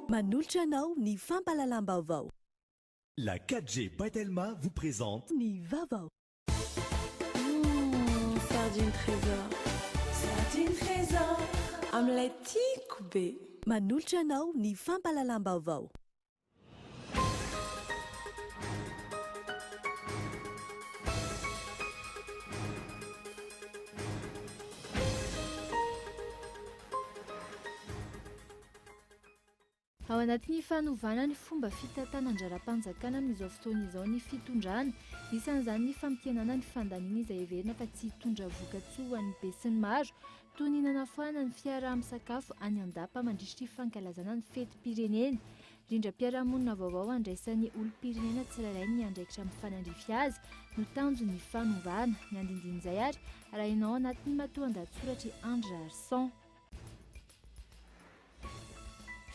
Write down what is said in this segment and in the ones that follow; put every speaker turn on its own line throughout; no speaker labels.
Manolotra anao ny fampalalam-baovao.
La 4G Batelma vous présente
Ny vaovao.
Sardine trésor. Sardine trésor. Amin'ilay tiako be.
Manolotra anao ny fampalalam-baovao.
Ao anatin'ny fanovana ny fomba fitatana anjara-panjakana amin'izao fotoana izao ny fitondrana, isan'izany ny fampihenana ny fandaniana izay heverina fa tsy hitondra vokatsoa ho an'ny be sy ny maro, toy ny nanafahana ny fiaraha-misakafo any Andapa mandritra ny fankalazana ny fetim-pirenena. Rindram-piarahamonina vaovao andraisan'ny olom-pirenena tsirairay ny andraikitra amin'ny fanandrify azy no tanjon'ny fanovana. Ny andindin'izay ary arahinao anatin'ny matoan-dahatsoratra André Arsan.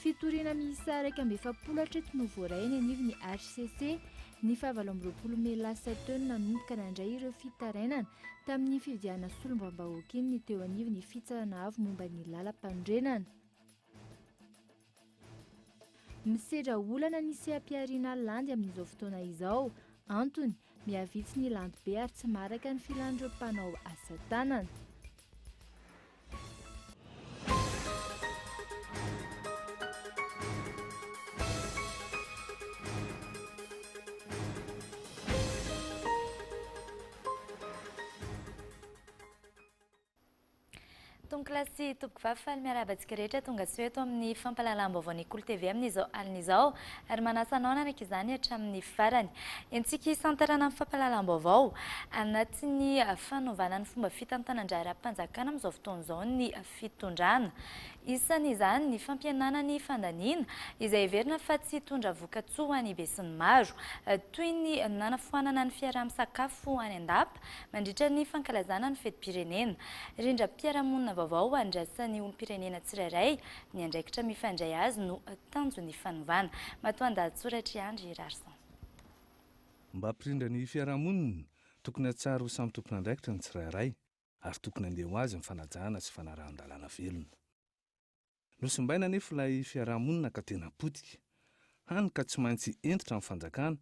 Fitoriana miisa 1.7 hatreto no voaray ny anivon'ny HCC ny 7 Mey lasa teo no nanomboka nandray ireo fitarainana tamin'ny fividiana solombam-bahoaka iny ny teo anivon'ny fitsarana avo momba ny lalam-pandrenana. Misedra olana ny seha-piariana landy amin'izao fotoana izao, antony mihavitsy ny landy be ary tsy maraka ny filan'ireo mpanao asa tanana.
Tonklasy toboko vafafaly miarabantsika rehetra tonga sy eto amin'ny fampalalam-baovao ny Kolo TV amin'izao alin'izao ary manasanao nanaka izany hatramin'ny farany. Entsika isantarana amin'ny fampalalam-baovao anatin'ny fanaovana ny fomba fitantanan-jara-panjakana amin'izao fotoana izao ny fitondrana. Isan'izany ny fampihenana ny fandaniana izay heverina fa tsy hitondra vokatsoa ho an'ny be sy ny maro, toy ny nanafoanana ny fiaraha-misakafo any Andapa mandritra ny fankalazana ny fetim-pirenena. Rindram-piarahamonina vaovao andrasan'ny olom-pirenena tsirairay ny andraikitra mifandray azy no tanjon'ny fanovana. Matoan-dahatsoratra André Arsan.
Mba hampirindra ny fiarahamonina tokony hatsara ho samy tompon'andraikitra ny tsirairay ary tokony handeha ho azy ny fanajana sy fanarahan-dalàna velona. Nosimbaina nefa ilay fiarahamonina ka tena potika hany ka tsy maintsy entitra amin'ny fanjakana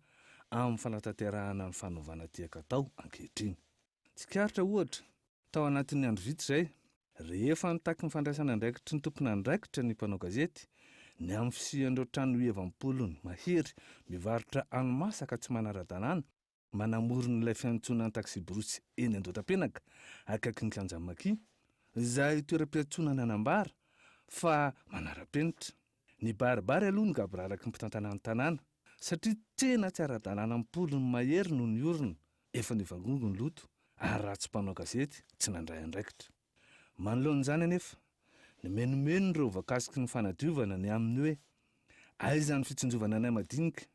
amin'ny fanatanterahana ny fanovana tiaka tao ankehitriny. Tsikaritra ohatra tao anatin'ny andro vitsy izay rehefa nitaky ny fandraisana andraikitry ny tompon'andraikitra ny mpanao gazety ny amin'ny fisian'ireo trano evam-polony mahery mivarotra ano-masaka tsy manara-dalàna manamorona ilay fiantsonana ny taxi brosy eny Andotapenaka akaiky ny Kanjamaki izay toeram-piantsonana anambara fa manara-penitra. Ny baribary aloha ny gabraraky ny mpitantanany tanàna satria tena tsy ara-dalàna amin'ny polony mahery no ny orona efa nivangongo ny loto ary raha tsy mpanao gazety tsy nandray andraikitra. Manoloan'izany anefa ny menomeno ireo voakasiky ny fanadiovana ny aminy hoe aiza ny fitsinjovana anay madinika,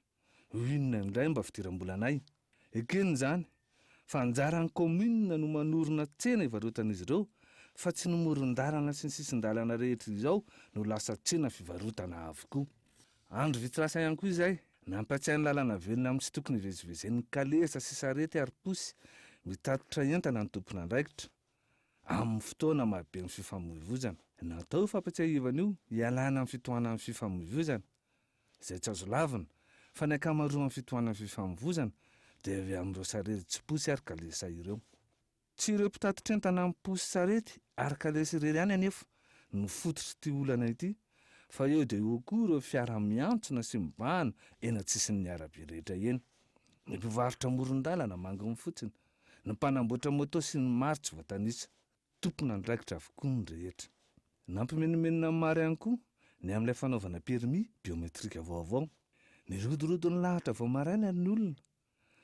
inona indray mba fidiram-bolanay. Ekeny izany fa anjaran'ny kominina no manorina tsena ivarotan'izy ireo fa tsy nomoron-dalana sy ny sisin-dalana rehetra izao no lasa tsena fivarotana avokoa. Andro vitrasa ihany koa izay nampiatsain'ny lalana velona amin'ny tsy tokony hivezivezen'ny kalesa sy sarety ary posy mitatitra entana ny tompon'andraikitra amin'ny fotoana mahabe ny fifamoivoizana. Natao fampiatsiahivana io hialana amin'ny fitohanan'ny fifamoivoizana izay tsy azo lavina fa ny ankamaroan'ny fitohanan'ny fifamoivoizana dia avy amin'ireo sarety tsy posy ary kalesa ireo. Tsy ireo mpitatitra entana amin'ny posy sarety ary kalesa irery ihany anefa no fototry ity olana ity, fa eo dia eo koa ireo fiara miantsona sy mibahana eny an-tsisin'ny arabe rehetra eny. Ny mpivarotra amoron-dalana mangony fotsiny, ny mpanamboatra moto sy ny maro tsy voatanisa, tompon'andraikitra avokoa ny rehetra. Nampimenomenona maro ihany koa ny amin'ilay fanaovana permis biometrika vaovao. Ny rodirodiny lahatra vao maraina ny olona,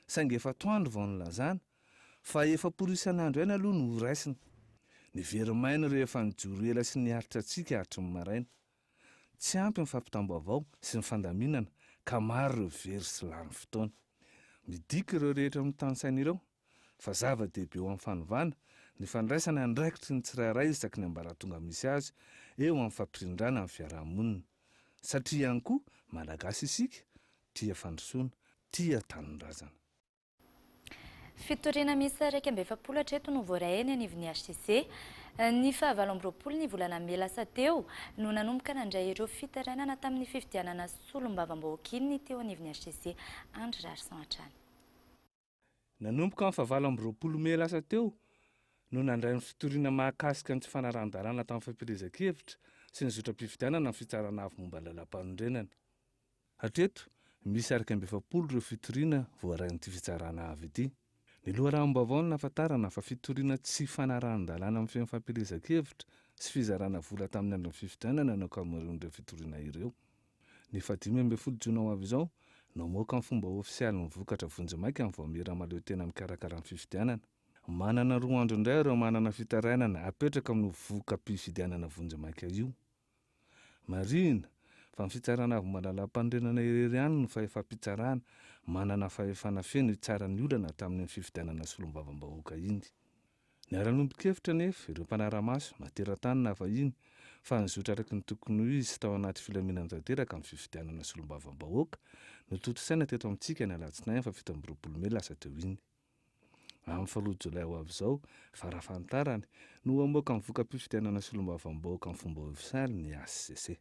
saingy efa atoandro vao nilazana fa efa porisan'andro ihany aloha no raisina. Ny verimaina rehefa nijoro ela sy niaritra antsika hatry ny maraina. Tsy ampy ny fampitam-baovao sy ny fandaminana ka maro ireo very sy lany fotoana. Midika ireo rehetra amin'ny tany saina ireo fa zava-dehibe eo amin'ny fanovana ny fandraisana andraikitry ny tsirairay isaky ny ambaratonga misy azy eo amin'ny fampirindrana amin'ny fiarahamonina. Satria ihany koa malagasy isika tia fandrosoana, tia tanindrazana.
Fitoriana misy 120 hatreto no voaray eny anivon'ny HCC. Ny 27 ny volana May lasa teo no nanomboka nandray ireo fitarainana tamin'ny fifidianana solombavam-bahoaka iny teo anivon'ny HCC Andry Rarison hatrany.
Nanomboka amin'ny 27 May lasa teo no nandray ny fitoriana mahakasika ny tsy fanarahan-dalàna tamin'ny fampielezan-kevitra sy ny zotra-pifidianana ny fitsarana avy momba lalam-panondrenana. Hatreto misy 120 ireo fitoriana voarain'ity fitsarana avy ity. Ny loharanom-baovao no nahafantarana fa fitoriana tsy fanarahan-dalàna amin'ny fiain'ny fampielezan-kevitra sy fizarana vola tamin'ny andron'ny fifidianana no ankamaroan'ireo fitoriana ireo. Ny 15 Jona ho avy izao namoaka amin'ny fomba ofisialy ny vokatra vonjy-maika amin'ny voamera maleo tena mikarakara ny fifidianana. Manana 2 andro indray ireo manana fitarainana apetraka amin'ny voka-pifidianana vonjy-maika io. Marina fa ny fitsarana avy malalam-pandrenana irery ihany no fahefa-pitsarana manana fahefana feno hitsaran'ny olana tamin'ny fifidianana solombavam-bahoaka iny. Ny ara-nombon-kevitra nefa ireo mpanara-maso matera-tany na vahiny fa nizotra araky ny tokony ho izy tao anaty filaminana tanteraka amin'ny fifidianana solombavam-bahoaka no toto-saina teto amintsika ny alatsinainy fa 17 May lasa teo iny. Amin'ny 4 Jolay ho avy izao farafahatarany no amoaka amin'ny voka-pifidianana solombavam-bahoaka amin'ny fomba ofisialy ny HCC.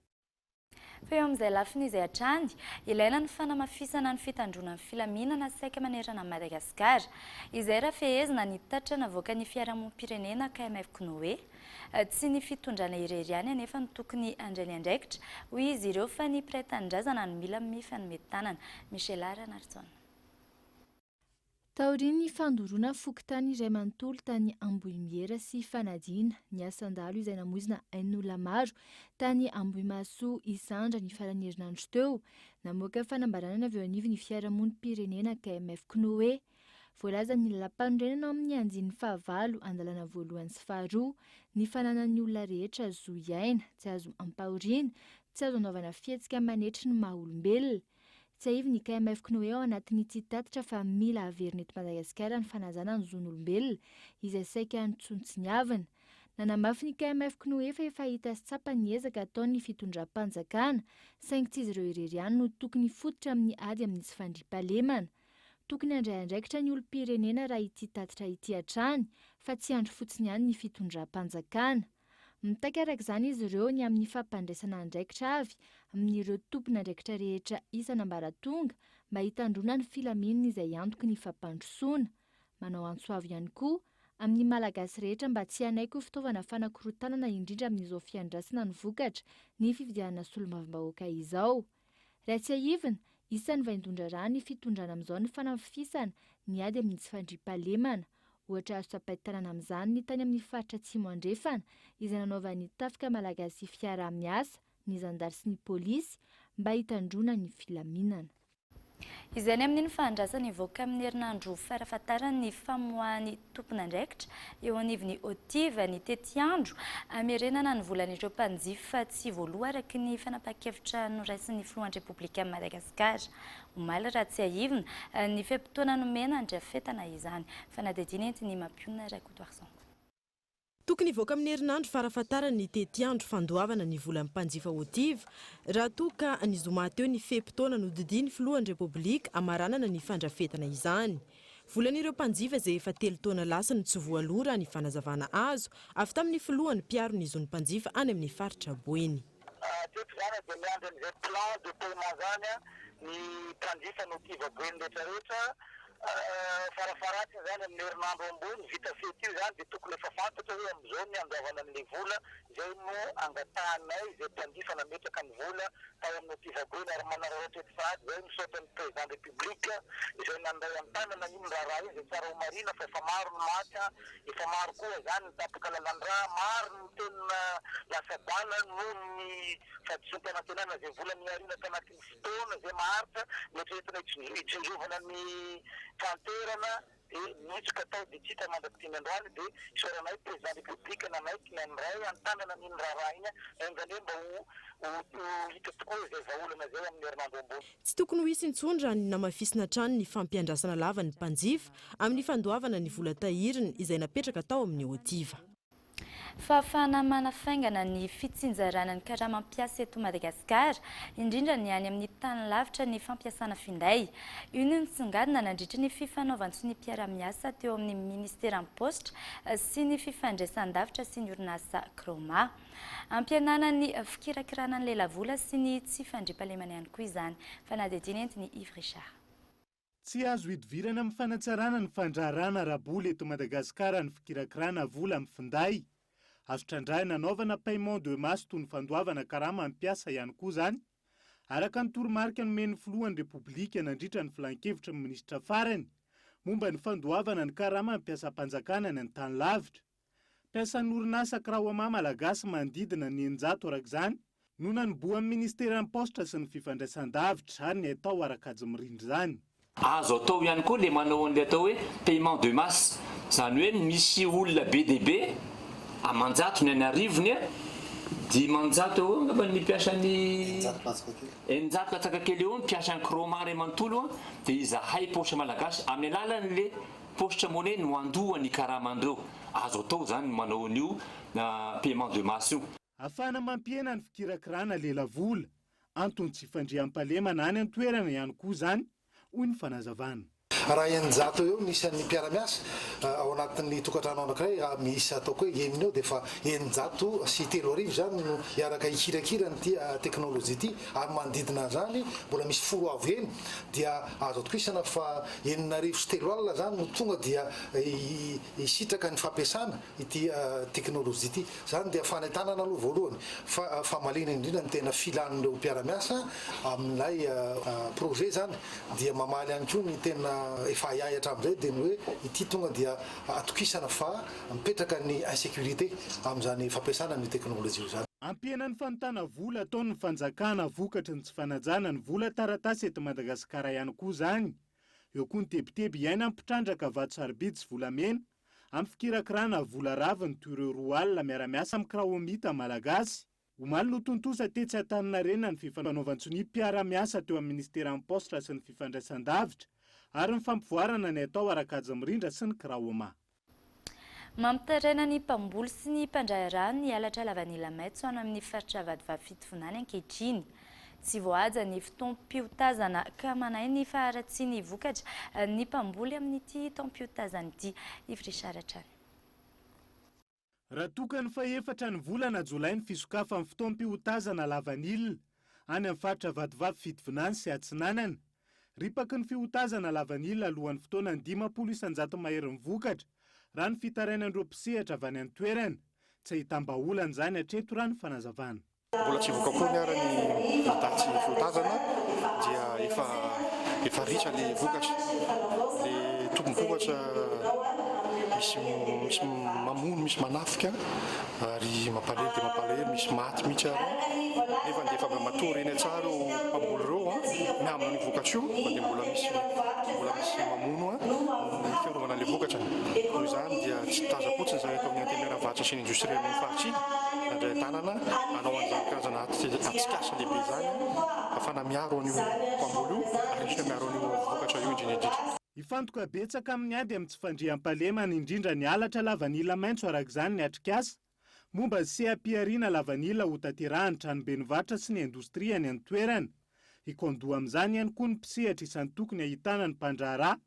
Fa eo amin'izay lafiny izay hatrany, ilaina ny fanamafisana ny fitandronan'ny filaminana saika manerana Madagasikara. Izay raha fehezina ny tatra navoaka ny fiarahamonim-pirenena KMF Knoe. Tsy ny fitondrana irery ihany anefa ny tokony andrainy andraikitra hoy izy ireo fa ny mpiray-tanindrazana no mila mifanometanana. Michel Aranarsson.
Taorian'ny fandoroana fokontany iray manontolo tany Ambohimiera sy Fanadina, ny asan-dalo izay namonjina ain'olona maro tany Ambohimaso Isandra ny farany herinandro teo, namoaka fanambarana avy eo anivon'ny fiarahamonim-pirenena KMF Knoe. Voalaza ny lalam-pandrenana amin'ny andin'ny fahavalo andalana voalohany sy faharoa, ny fananan'ny olona rehetra azo iaina, tsy azo ampahoriana, tsy azo anaovana fihetsika manetry ny maha-olombelona. Tsy aivo ny KMF Knoe ao anatin'ny tsy tatitra fa mila averina eto Madagasikara ny fanazana ny zon'olombelona izay saika antsontsiniavana. Nanamafy ny KMF Knoe fa efa hita sy tsapa ny ezaka ataon'ny fitondram-panjakana, saingy tsy izy ireo irery ihany no tokony fototra amin'ny ady amin'ny tsy fandriam-pahalemana. Tokony handray andraikitra ny olom-pirenena raha ity tatitra ity hatrany, fa tsy andro fotsiny ihany ny fitondram-panjakana. Mitaky araka izany izy ireo ny amin'ny fampandraisana andraikitra avy amin'ireo tompona andraikitra rehetra isan'ambaratonga mba hitandrona ny filaminana izay antoky ny fampandrosoana. Manao antsoavy ihany koa amin'ny malagasy rehetra mba tsy hanaiko fitaovana fanakorotanana indrindra amin'izao fiandrasana ny vokatra ny fifidianana solombavam-bahoaka izao. Raha tsy aivina, isan'ny vaindondra rà ny fitondrana amin'izao ny fanamafisana ny ady amin'ny tsy fandriam-pahalemana. Ohatra azo tsapahitanana amin'izany ny tany amin'ny faritra Atsimo andrefana izay nanaovan'ny tafika malagasy fiaraha-miasa, ny zandary sy ny pôlisy mba hitandrona ny filaminana.
Izay ny amin'ny fahandrasana nivoaka amin'ny herinandro farafahatarany ny famoahan'ny tompon'andraikitra eo anivon'ny Otiva ny tetiandro hamerenana ny volan'ireo mpanjifa tsy voaloha araky ny fanapa-kevitra noraisin'ny filohan'ny Repoblika Madagasikara. Omaly raha tsy aivina ny feim-potoana nomena andriafetana izany. Fanadidina entiny Mampiona Rakotoarson.
Tokony hivoaka amin'ny herinandro farafahatarany ny tetiandro fandoavana ny volan'ny mpanjifa Otiva raha toka ny zoma teo ny feim-potoana nodidiny filohan'ny Repoblika amaranana ny fandrafetana izany. Volan'ireo mpanjifa izay efa 3 taona lasa no tsy voaloha raha ny fanazavana azo avy tamin'ny filohan'ny mpiaro ny zon'ny mpanjifa any amin'ny faritra Boeny.
Teto zany dia miandry an'izay plan de paiement zany ny mpanjifa ny Otiva Boeny rehetrarehetra farafaratsy zany amin'ny herinandro ambony vita fety io zany dia tokony efa fantatra hoe amin'izao ny andoavana an'ilay vola izay no angatahanay izay mpanjifa nametraka ny vola tao amin'ny Otiva Boeny ary manararaotra eto sahady izay misaotra ny président république izay nandray amin'ny tanana iny raharaha izy tsara ho marina fa efa maro ny maty efa maro koa zany ny tapaka lalan-draha maro ny tenina lasadana noho ny fahadisom-pianantenana izay vola miarina tanatin'ny fotoana izay maharitra mietretina hitsinjovana ny fanterana nitsika tao dia tsita mandrakitiny androany dia isaoranay président république nanaiky nandray antanana n'iny raharaha iny engane mba ho hita tokoa izay vahaolana izay amin'ny herinandro ambony.
Tsy tokony ho hisy intsony raha ny namafisina trano ny fampiandrasana lava ny mpanjifa amin'ny fandoavana ny vola tahiriny izay napetraka tao amin'ny Otiva.
Fahafahana manafaingana ny fitsinjarana ny karaha-mampiasa eto Madagasikara, indrindra ny any amin'ny tany lavitra ny fampiasana finday. Io no nisongadina nandritra ny fifanaovan'ny ny mpiara-miasa teo amin'ny ministera posta sy ny fifandraisan-davitra sy ny orinasa Croma. Ampianana ny fikirakirana ny lelavola sy ny tsy fandriampahalemana ihany koa izany. Fanadihadiana entiny Yves Richard.
Tsy azo hidivirana amin'ny fanatsarana ny fandraharana rabola eto Madagasikara ny fikirakirana vola amin'ny finday. Azo trandrahina anaovana paiement de masse toy ny fandoavana karaha mampiasa ihany koa izany. Araka ny toromarika nomen'ny filohan'ny Repoblika nandritra ny filan-kevitra ny minisitra farany momba ny fandoavana ny karaha mampiasa mpanjakana ny tany lavitra. Piasan'ny orinasa Croma malagasy manodidina ny 900 arak'izany no nanomboan'ny ministeran'ny posta sy ny fifandraisan-davitra ary ny atao arak'ajy mirindra izany.
Azo atao ihany koa le manao an'ilay atao hoe paiement de masse, izany hoe misy olona be dia be amanjato ny any arivony dimanjato eo ngamba ny mpiasa ny eninjato latsaka kely eo mpiasa ny Croma ray manontolo dia izahay posta malagasy amin'ny alalan'le posta monnaie no andohany karaha mandreo. Azo atao zany manao an'io na paiement de masse io.
Afana mampiena ny fikirakirana lelavola antony tsy fandriam-pahalemana any an-toerana ihany koa izany hoy ny fanazavana.
Raha eninjato eo misy ny mpiara-miasa ao anatin'ny tokantrano anankiray misy ataoko hoe eminy eo dia efa eninjato sy 3 arivo zany no iaraka hikirakira ny teknôlôjia ity ary manodidina zany mbola misy 10 avo eny dia azo atokisana fa 9 sy 3 alina zany no tonga dia hisitraka ny fampiasana ity teknôlôjia ity. Zany dia fanentanana aloha voalohany fa malina indrindra ny tena filan'ireo mpiara-miasa amin'ilay projet zany dia mamaly ihany koa ny tena efa hiahatra amin'izay dia ny hoe ity tonga dia atokisana fa mipetraka ny insécurité amin'izany fampiasana ny teknôlôjia zany.
Ampiana ny fanontana vola ataon'ny fanjakana vokatry ny tsy fanajana ny vola taratasy eto Madagasikara ihany koa izany. Eo koa ny tebiteby iaina mipitrandraka vato sarobidy sy volamena amin'ny fikirakirana vola raviny toy ireo roa alina miara-miasa amin'ny Cromita malagasy. Omaly no tontosa tetsy Antaninarenina ny fifanaovantsony mpiara-miasa teo amin'ny ministeran'ny posta sy ny fifandraisan-davitra ary ny fampivoarana ny atao arak'ajy mirindra sy ny Croma.
Mampitaraina ny mpamboly sy ny mpandraharaha ny halatra lavanila maitso any amin'ny faritra Vadivavy-Fitovonany ankehitriny. Tsy voahaja ny fotoam-piotazana ka manahy ny faharatsiany vokatra ny mpamboly amin'ity taom-piotazana ity. Ifrisaratra.
Raha tokany fa efatra ny volana jolay ny fisokafa amin'ny fotoam-piotazana lavanila any amin'ny faritra Vadivavy-Fitovonany sy Atsinanana. Ripaky ny fiotazana lavanila alohan'ny fotoana 500 mahery ny vokatra raha ny fitarainan'ireo mpisehatra avy any an-toerana. Tsy hitambaolana izany hatreto raha ny fanazavana.
Mbola tsy voaka koa ny arany daty fiotazana dia efa ritra le vokatra. Le tombom-vokatra misy mamono, misy manafika ary mampalahelo dia mampalahelo, misy maty mihitsy ary. Nefa dia efa matory eny tsara mpamboly ireo miambina ny vokatra io fa dia mbola misy mamono ny fiarovana le vokatra. Noho izany dia tsy taza fotsiny izany eto amin'ny antenera-vatra sy ny indostria amin'ny faritra nandray tanana anao an'izany karazana atsikasa lehibe izany afana miaro an'io mpamboly io ary isina miaro an'io vokatra io indrindra.
Ifantoka betsaka amin'ny ady amin'ny tsy fandriam-pahalemana indrindra ny halatra lavanila maitso arak'izany ny atrikasa momba ny sehampiariana lavanila ho tanterahany tranom-benivohitra sy ny indostria ny an-toerana. Hikondoha amin'izany ihany koa ny mpisehatra isan'ny tokony ahitana ny mpandraharaha,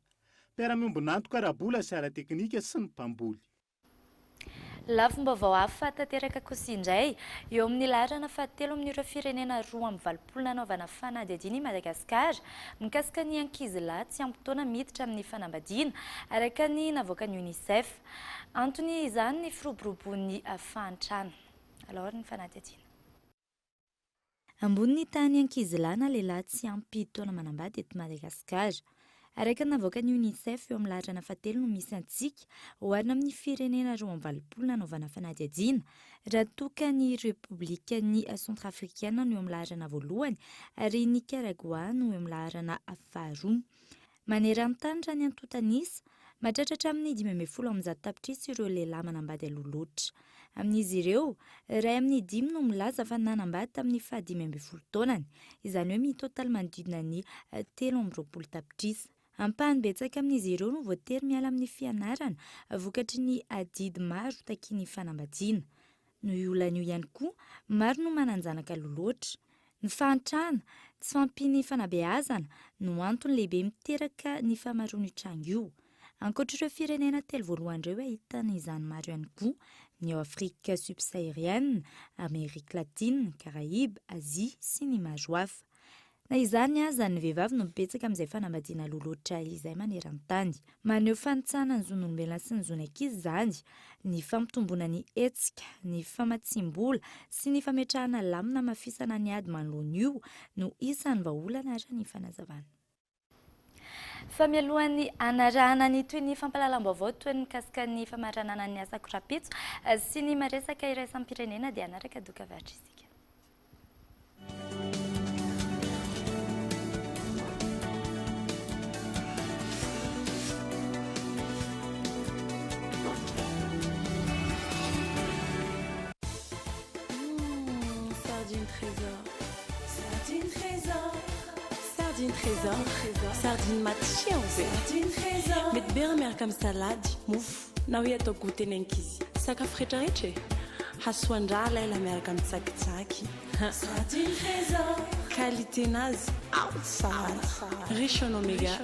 mpiara-miombonantoka arabola sy ara-teknika sy ny mpamboly.
Lafim-baovao hafa tanteraka kosa indray eo amin'ny laharana fahatelo amin'ireo firenena 2 nanaovana fanadihadiana i Madagasikara mikasika ny ankizy lahy tsy ampy taona miditra amin'ny fanambadiana araka ny navoaka ny UNICEF. Antony izany ny firoboroboan'ny fahantrana. Alors ny fanadihadiana. Ambony ny tany ankizy lahy na lehilahy tsy ampy taona manambady eto Madagasikara. Araka ny navoaka ny UNICEF eo amin'ny laharana fahatelo no misy antsika oharina amin'ny firenena 2 nanaovana fanadihadiana raha toka ny Repoblika ny Centrafricaine no eo amin'ny laharana voalohany ary ny Nicaragua no eo amin'ny laharana faharoa. Maneran-tany raha ny antotanisa mahatratra amin'ny 510 tapitrisa ireo lehilahy manambady aloha loatra. Amin'izy ireo, iray amin'ny 5 no milaza fa nanambady tamin'ny 15 taonany, izany hoe mitotaly manodidina ny 13 tapitrisa. Ampahany betsaka amin'izy ireo no voatery miala amin'ny fianarana vokatry ny adidy maro takiany fanambadiana. no io olana io ihany koa maro no mananjanaka loloatra. Ny fahantrana tsy fampiny fanabeazana no antony lehibe miteraka ny famaroan'io trano io. Ankoatr'ireo firenena telo voalohany ireo ahitana izany maro ihany koa ny ao Afrika subsaharienne, Amerika Latine, Karaïbe, Azia sy ny maro hafa. Na izany aza ny vehivavy no mipetsaka amin'izay fanambadiana loloatra izay maneran-tany. Maneho fanitsana ny zon'olombelona sy ny zon'ny ankizy izany, ny fampitomboana ny hetsika, ny famatsim-bola sy ny fametrahana lamina mafisana ny ady manoloana io no isan'ny vahaolana ary ny fanazavana. Fa mialohan'ny anarahana ny toy ny fampahalalam-baovao toy ny mikasika ny famaranana ny asa korapitso sy ny maresaka iraisam-pirenena dia anaraka doka avatra isika.
Sardine trésor, sardine maty mety be miaraka amin'ny salady, mofo na hoe atao goûter ny ankizy. Sakafo rehetrarehetra hasoandra laila miaraka amin'ny tsakitsaky. Sardine trésor, qualiténazy tsara, riche en oméga.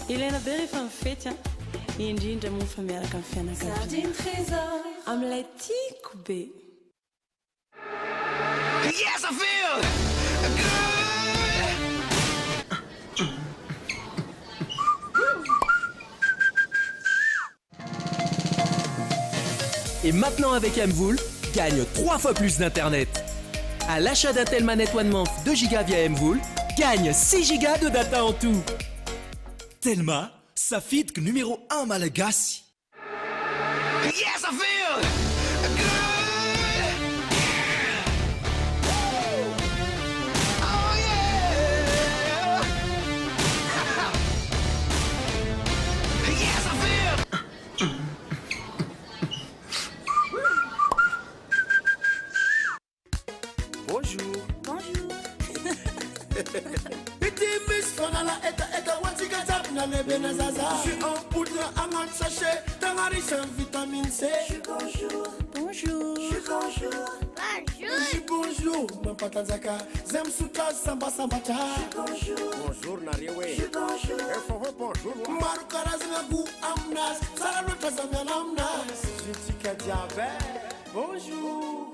Ilaina be rehefa mifety indrindra mofa miaraka amin'ny fianakaviana. Sardine trésor, amin'ilay tiako be.
Yes, I feel good.
Et maintenant avec Mvoul, gagne 3 fois plus d'internet. À l'achat d'un tel manette One Month 2 Go via Mvoul, gagne 6 Go de data en tout.
Telma, safidque numéro 1 malagasy.
Yes, I feel good. Oh yeah. Yes, I feel.
Bonjour.
Bonjour.
Je suis en poudre à ma sachet, dans la riche en vitamine C.
Bonjour. Bonjour. Bonjour.
Bonjour. Ma patanzaka, zem suka samba samba cha.
Bonjour.
Bonjour Nariwe.
Bonjour.
Bonjour. Maru karazna gu amnas, salalota zamya namnas. Jitika diabet. Bonjour.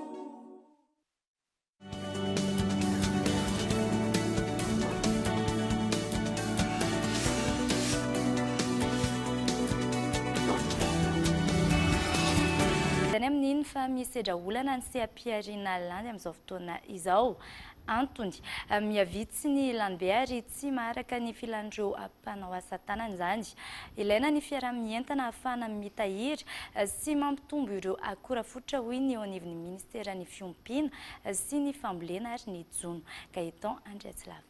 Tany amin'iny fa misedra olana ny sehampiariana landy amin'izao fotoana izao. Antony miavitsy ny landibe ary tsy maharaka ny filan'ireo mpanao asa tanana izany. Ilaina ny fiaramientana ahafahana mitahiry sy mampitombo ireo akora fototra hoy ny eo anivon'ny ministeran'ny fiompiana sy ny fambolena ary ny jono. Gaetan Andriatsilava.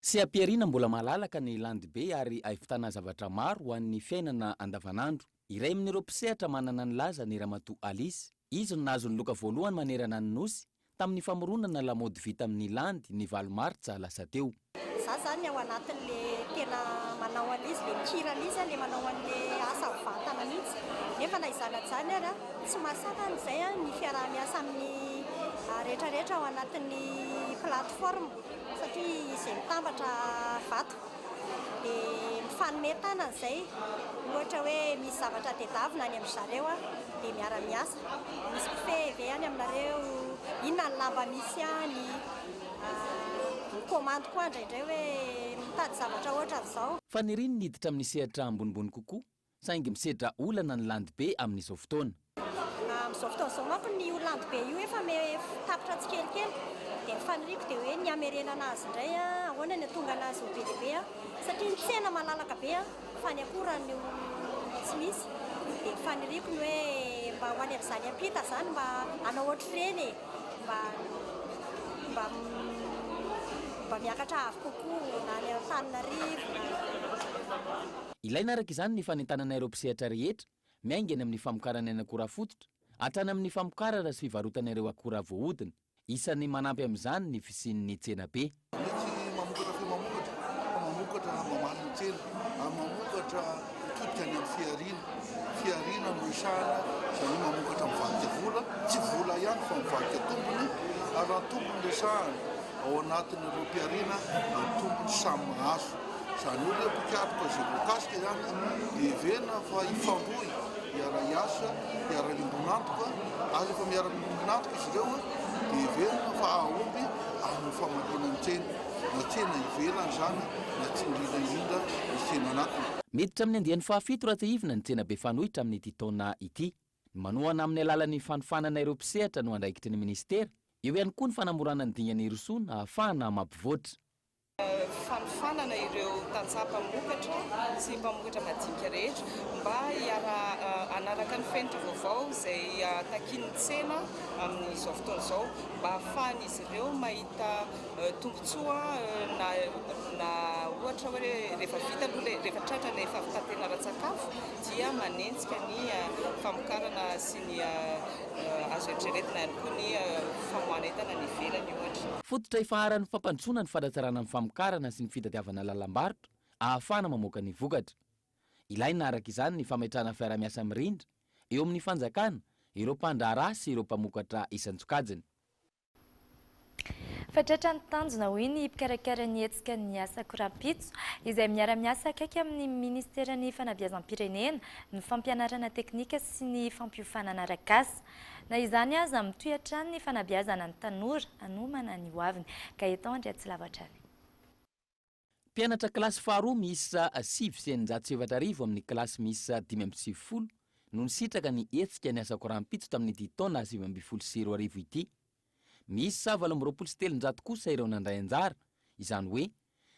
Sehampiariana mbola malalaka ny landibe ary ahitana zavatra maro ho an'ny fiainana andavanandro. Iray amin'ireo mpisehatra manana ny laza ny Ramatoa Alice. Izy no nahazo ny loka voalohany manerana ny nosy tamin'ny famoronana lamaody vita amin'ny landy ny 7 Martsa lasa teo.
Za zany ao anatin'le tena manao an'izy, le mikiran'izy le manao an'le asa vatana mihitsy. Nefa na izany zany ara tsy mahasaka an'izay ny fiarah-miasa amin'ny rehetrarehetra ao anatin'ny plateforme satria izay mitambatra vato dia mifanometana an'izay. Ohatra hoe misy zavatra tedavina any amin'ny zareo dia miara-miasa. Misy mpifehy any aminareo inona ny lamba misy any. Commande koa indraindray hoe mitady zavatra ohatra an'izao.
Fa ny riny niditra amin'ny sehatra ambonimbony kokoa saingy misedra olana ny landibe amin'izao fotoana.
Amin'izao fotoana izao manko ny landibe io efa tapitra tsikelikely dia mifaniriko dia hoe ny amerenana azy indray ahoana ny atonga anazy ho be dia be satria ny tsena malalaka be fa ny akorany tsy misy dia mifaniriko ny hoe mba ho any amin'izany ampita zany mba hanao ohatra ireny mba miakatra avy kokoa na ny Antananarivo.
Ilaina araka izany ny fanentanana ireo mpisehatra rehetra miaingana amin'ny famokarana ny akora fototra hatrany amin'ny famokarana sy fivarotana ireo akora voahodina. Isan'ny manampy amin'izany ny fisian'ny tsena be.
Mamokatra mamokatra mamamany tsena mamokatra
midika any amin'ny fiarina no isahana zany mamokatra mivadika vola tsy vola ihany fa mivadika tompony ary raha tompony resahana ao anatin'ireo mpiarina da tompony samy mahazo zany hoe le mpikatoka zay voakasika ihany dia verina fa ifandroy miara-iasa miara-limbonantoka azy efa miara-limbonantoka izy ireo dia verina fa ahomby amin'ny famadina ny tsena na tsena ivelany zany na tsy indrindraindrindra ny tsena anatiny.
Miditra amin'ny andiany fahafito raha ivina ny tsena be fanohitra amin'ity taona ity. Manohana amin'ny alalan'ny fanofanana ireo mpisehatra no andraikitry ny ministera, eo ihany koa ny fanamorana ny dingana rosoana ahafahana mampivoatra.
Fanofanana ireo tanjapa mokatra sy mpamokatra madinika rehetra mba anaraka ny fenitra vaovao izay takin'ny tsena amin'izao fotoana izao mba ahafahan'izy ireo mahita tombotsoa na ohatra hoe rehefa vita aloha rehefa tratra ilay fampitantenaran-tsakafo dia manenjika ny famokarana sy ny azo eritreretina ihany koa ny famohana entana ny ivelany ohatra.
Fototra ifaharan'ny fampandrosoana ny fanatsarana ny famokarana sy ny fitadiavana lalam-barotra ahafahana mamoaka ny vokatra. Ilaina araka izany ny fametrahana fiara-miasa mirindra eo amin'ny fanjakana ireo mpandraharaha sy ireo mpamokatra isan-tsokajiny.
Fatratra ny tanjona hoy ny mpikarakara ny hetsika ny asa korampitso izay miara-miasa akaiky amin'ny ministeran'ny fanabeazam-pirenena ny fampianarana teknika sy ny fampiofanana arak'asa. Na izany aza mitohatra ny fanabeazana ny tanora anomana ny hoaviny ka eto andry tsy lavatra any.
Mpianatra kilasy faharoa miisa 7,700 amin'ny kilasy miisa 570 no nisitraka ny hetsika ny asa korampitso tamin'ity taona 2020 ity. Misy 727 kosa ireo nandray anjara, izany hoe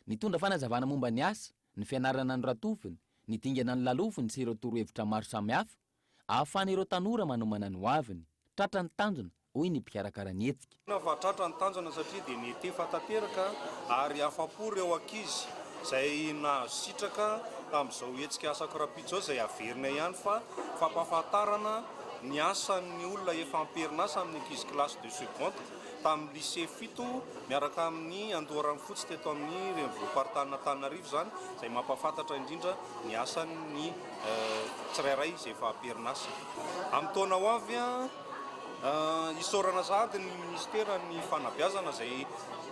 nitondra fanazavana momba ny asa, ny fianarana ny ratoviny, ny dingana ny laloviny sy ireo torohevitra maro samihafa, ahafahan'ireo tanora manomana ny hoaviny. Tratra ny tanjona hoy ny mpikarakara ny hetsika.
Fa tratra ny tanjona satria dia nety fatateraka ary afapo ireo ankizy izay nasitraka amin'izao hetsika asa korampitso izao izay averina ihany fa fampahafantarana ny asan'ny olona efa amperinasa amin'ny ankizy kilasy de seconde tamin'ny lycée fito miaraka amin'ny andoharany fotsy teto amin'ny renivohim-paritany Antananarivo zany izay mampahafantatra indrindra ny asan'ny tsirairay izay efa amperinasa. Amin'ny taona ho avy isaorana sahady ny ministera ny fanabeazana izay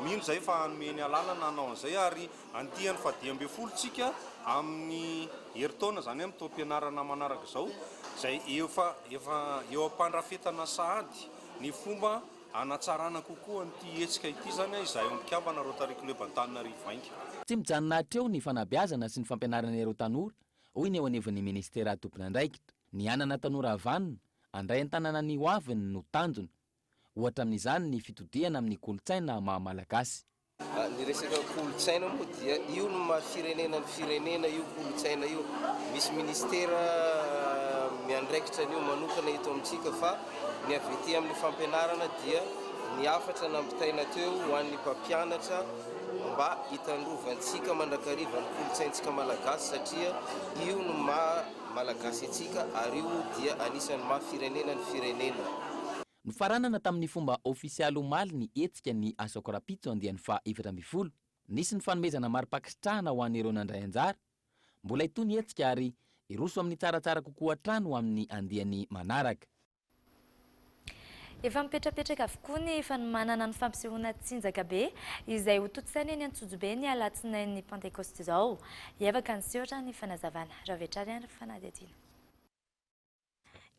mino izay fa anomeny alalana nanao an'izay ary andihany fa 12 tsika amin'ny heritaona zany amin'ny taom-pianarana manaraka izao izay efa eo ampandrafetana sahady ny fomba anatsarana kokoa an'ity hetsika ity zany izay eo amikambana Rotary Club Antananarivo vainga.
Tsy mijanona hatreo ny fanabeazana sy ny fampianarana ireo tanora hoy ny eo anevon'ny ministera tompon'andraikitra. Ny anana tanora havanina andray an-tanana ny hoaviny no tanjona, ohatra amin'izany ny fitodiana amin'ny kolotsaina maha-malagasy.
Ny resaka kolotsaina moa dia io no maha-firenena ny firenena io kolotsaina io. Misy ministera miandraikitra an'io manokana eto amintsika fa ny avy ety amin'ny fampianarana dia ny afatra nampitaina teo ho an'ny mpampianatra mba hitandrovantsika mandrakariva ny kolotsaintsika malagasy satria io no malagasy atsika ary io dia anisan'ny maha-firenena ny firenena.
Nofaranana tamin'ny fomba ofisialy omaly ny hetsika ny asa korampitso andiany fa 720. Nisy ny fanomezana mari-pakisitrahana ho an'ireo nandray anjara. Mbola ito ny hetsika ary iroso amin'ny tsaratsara kokoa hatrany ho amin'ny andiany manaraka.
Efa mipetrapetraka avokoa ny fanomanana ny fampisehoana tsinjaka be izay ho totsaina eny Antsonjobe ny alatsinain'ny Pentecoste izao. Hiavaka ny sehotra ny fanazavana ravetrary any fanadihadiana.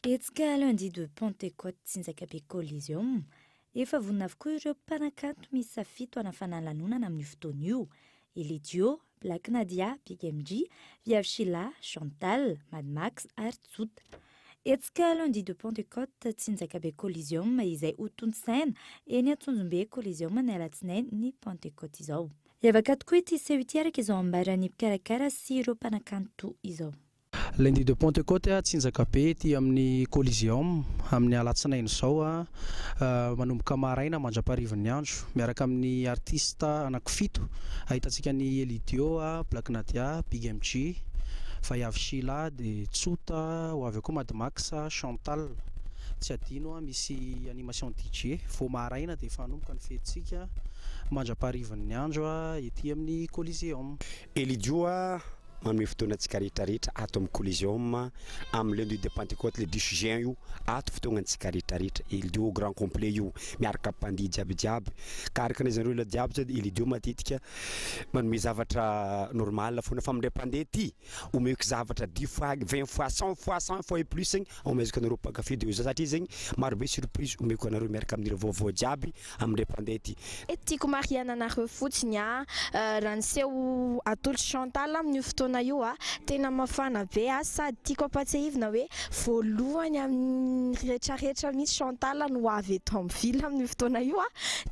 Hetsika lundi de Pentecôte Tsinjakabe Coliseum efa vonona avokoa ireo mpanakanto miisa 7 hanafanana lanonana amin'ny fotoana io. Elidio, Black Nadia, Big MG, Viavy Sheila, Chantal, Mad Max ary Tsota. Hetsika lundi de Pentecôte Tsinjakabe Coliseum izay ho tontosaina eny Antsonjombe Coliseum ny alatsinainy ny Pentecôte izao. Hiavaka tokoa ity seho ity araka izao ambaran'ny mpikarakara sy ireo mpanakanto izao.
Lundi de Pentecôte Tsinjakabe ety amin'ny Coliseum amin'ny alatsinainy izao manomboka maraina mandraparivan'ny andro miaraka amin'ny artista anankifito ahitantsika ny Elidio, Black Nadia, Big MG, Viavy Sheila, de Tsota, ho avy koa Mad Max, Chantal. Tsy adino misy animation DJ vao maraina dia efa hanomboka ny fetintsika mandraparivan'ny andro ety amin'ny Coliseum.
Elidio,
manome fotoanantsika rehetrarehetra ato amin'ny Coliseum amin'ny lundi de Pentecôte le 10 juin io ato fotoanantsika rehetrarehetra ilidio grand complet io miaraka mpandihy jiabijiaby ka araka an'izany olona jiaby zany ilidio matetika manome zavatra normal foana fa amin'ilay mpandeha ty omeko zavatra 10 fois 20 fois 100 fois 100 fois et plus zegny omezaka anareo mpankafy de satria zegny marobe surprise omeko anareo miaraka amin'ireo vaovao jiaby amin'ilay mpandeha ty.
Tiako mariana anareo fotsiny raha niseho atolo Chantal amin'ny fotoana io tena mafana be sady tiako ampatsahivina hoe voalohany amin'ny rehetrarehetra mihitsy Chantal no avy eto amin'ny ville amin'ny fotoana io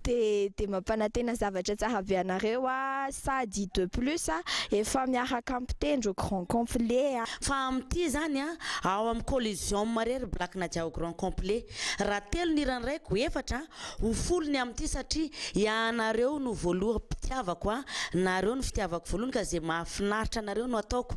de mampanantena zavatra tsara be anareo sady de plus efa miaraka ampitendro grand complet
fa amin'ity zany ao amin'ny Coliseum marery Black Nadia au grand complet raha telo ny iran'iraiko efatra ho folo ny amin'ity satria ianareo no voalohany mpitiavako nareo no fitiavako voalohany ka zay mahafinaritra anareo no ataoko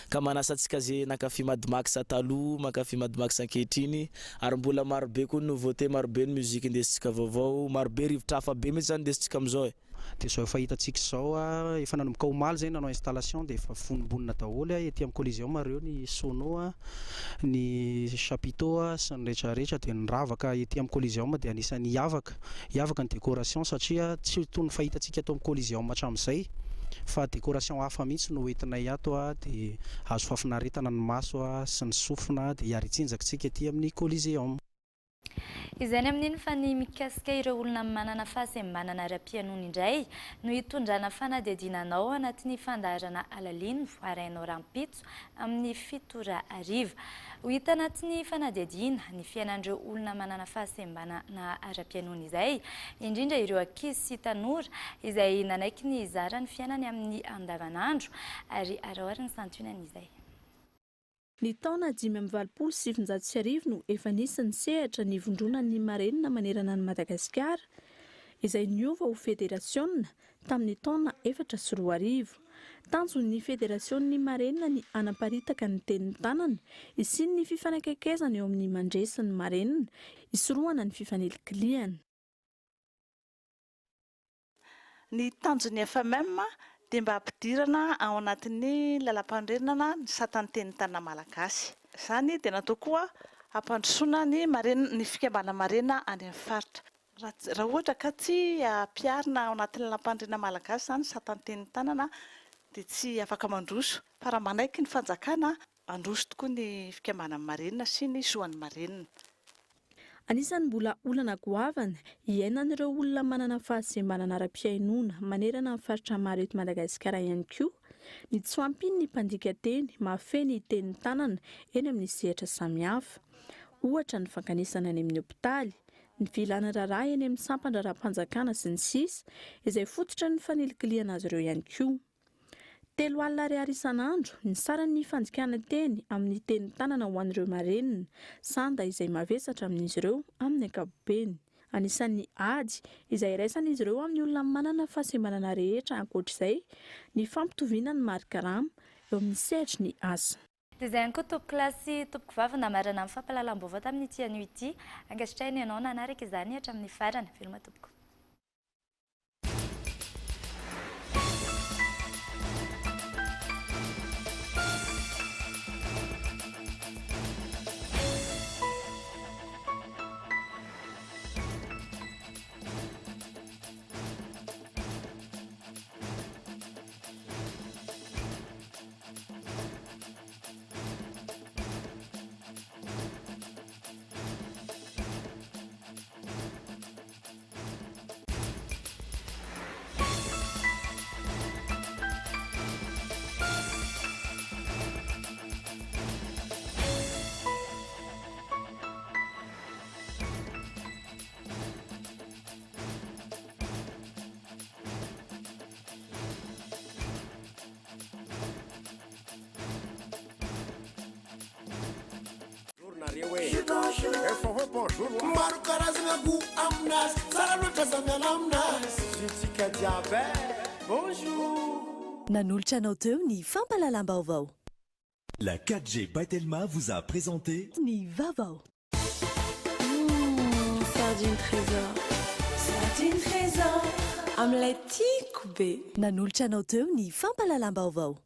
ka manasantsika zay nakafy Madimax taloha makafy Madimax ankehitriny ary mbola marobe koa nouveauté marobe ny musique indesintsika vaovao marobe rivotra hafa be mihitsy zany indesintsika amizao
de zao efa hitantsika zao efa nanomboka omaly zay nanao installation de efa fonimbonina daholo ety amin'ny Coliseum mareo ny sono ny chapiteau sy ny rehetrarehetra de ny ravaka ety amin'ny Coliseum de anisan'ny hiavaka ny décoration satria tsy toy ny fahitantsika ato amin'ny Coliseum hatramin'izay fa décoration hafa mihitsy no entinay ato de azo fafinaretana ny maso sy ny sofina de hiaritsinjakantsika ety amin'ny Coliseum.
Izany amin'iny fa ny mikasika ireo olona manana fahasembanana ara-pianona indray no hitondrana fanadihadiananao anatin'ny fandaharana alaliny voarainao rampitso amin'ny 7:00 ho hita anatin'ny fanadihadiana ny fiainan'ireo olona manana fahasembanana ara-pianona izay indrindra ireo ankizy sy tanora izay nanaiky ny zara ny fiainany amin'ny andavanandro ary araoara ny santionany izay.
Ny taona 527 no efa nisy ny sehatra ny vondronan'ny marenina manerana ny Madagasikara izay niova ho federasiona tamin'ny taona 420. Tanjon'ny federasionn'ny marenina ny anaparitaka ny tenin'ny tanana isiny ny fifanakaikezana eo amin'ny mandresin'ny marenina isorohana ny fifanelikiliana.
Ny tanjon'ny FMM dia mba ampidirana ao anatin'ny lalam-pandrenana ny satan'ny tenin'ny tanana malagasy. Izany dia natao koa ampandrosoana ny marenina ny fikambana marenina any amin'ny faritra. Raha ohatra ka tsy ampiarina ao anatin'ny lalam-pandrenana malagasy izany satan'ny tenin'ny tanana dia tsy afaka mandroso fa raha manaiky ny fanjakana androso tokoa ny fikambana marenina sy ny soan'ny marenina.
Anisan'ny mbola olana goavana iainan'ireo olona manana fahasembanana ara-piainona manerana amin'ny faritra maro eto Madagasikara ihany koa ny tsy ampiny ny mpandika teny mahafeny tenin'ny tanana eny amin'ny sehatra samihafa. Ohatra ny fankanesana any amin'ny hopitaly, ny filana raharaha eny amin'ny sampan-draram-panjakana sy ny sisa izay fototra ny fanelikiliana azy ireo ihany koa. 3 alina ariary isan'andro ny saran'ny fandikana teny amin'ny tenin'ny tanana ho an'ireo marenina sanda izay mavesatra amin'izy ireo amin'ny ankapobeny. Anisan'ny ady izay raisan'izy ireo amin'ny olona manana fahasembanana rehetra ankoatr'izay ny fampitoviana ny marikarama eo amin'ny sehatra ny asa.
Izay ihany koa tompoko kilasy tompoko vavy namarana amin'ny fampahalalam-baovao tamin'ity anio ity ankehitriny ianao nanaraka izany hatramin'ny farany veloma tompoko.
Maro karazana gu amnas, sara loatra zamiana amnas. Jitsika jiaby, bonjour.
Nanolotra anao teo ny fampahalalam-baovao.
La 4G Batelma vous a présenté
Ny vaovao.
Sardine trésor. Sardine trésor. Amilay tiako be.
Nanolotra anao teo ny fampahalalam-baovao.